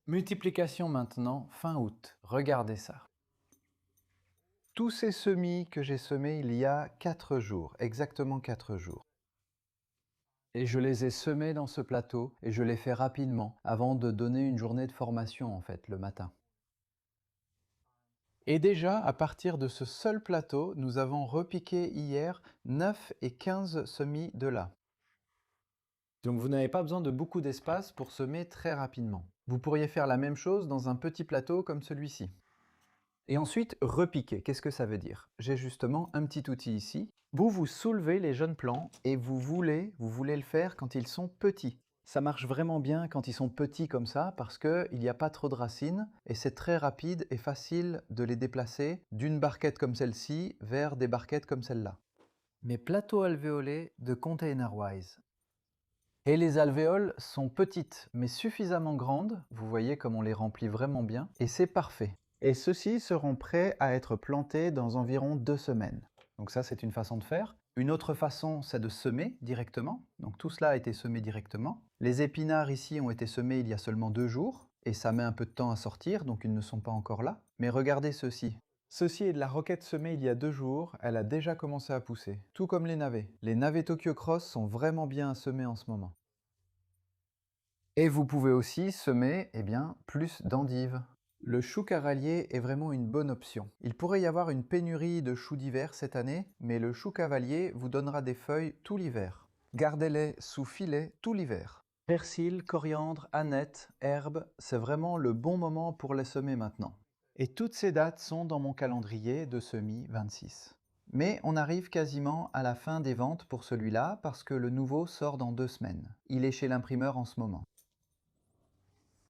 Multiplication maintenant, fin août. Regardez ça. Tous ces semis que j'ai semés il y a 4 jours, exactement 4 jours. Et je les ai semés dans ce plateau et je l'ai fait rapidement avant de donner une journée de formation en fait, le matin. Et déjà, à partir de ce seul plateau, nous avons repiqué hier 9 et 15 semis de là. Donc vous n'avez pas besoin de beaucoup d'espace pour semer très rapidement. Vous pourriez faire la même chose dans un petit plateau comme celui-ci. Et ensuite, repiquer, qu'est-ce que ça veut dire? J'ai justement un petit outil ici. Vous soulevez les jeunes plants et vous voulez le faire quand ils sont petits. Ça marche vraiment bien quand ils sont petits comme ça parce qu'il n'y a pas trop de racines et c'est très rapide et facile de les déplacer d'une barquette comme celle-ci vers des barquettes comme celle-là. Mes plateaux alvéolés de Containerwise. Et les alvéoles sont petites mais suffisamment grandes, vous voyez comme on les remplit vraiment bien, et c'est parfait. Et ceux-ci seront prêts à être plantés dans environ 2 semaines. Donc ça, c'est une façon de faire. Une autre façon, c'est de semer directement. Donc tout cela a été semé directement. Les épinards ici ont été semés il y a seulement 2 jours, et ça met un peu de temps à sortir, donc ils ne sont pas encore là. Mais regardez ceci. Ceci est de la roquette semée il y a 2 jours, elle a déjà commencé à pousser. Tout comme les navets. Les navets Tokyo Cross sont vraiment bien à semer en ce moment. Et vous pouvez aussi semer, plus d'endives. Le chou cavalier est vraiment une bonne option. Il pourrait y avoir une pénurie de choux d'hiver cette année, mais le chou cavalier vous donnera des feuilles tout l'hiver. Gardez-les sous filet tout l'hiver. Persil, coriandre, aneth, herbes, c'est vraiment le bon moment pour les semer maintenant. Et toutes ces dates sont dans mon calendrier de semis 26. Mais on arrive quasiment à la fin des ventes pour celui-là parce que le nouveau sort dans 2 semaines. Il est chez l'imprimeur en ce moment.